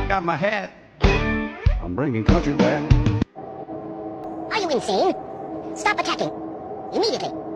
Got my hat. I'm bringing country back. Are you insane? Stop attacking. Immediately.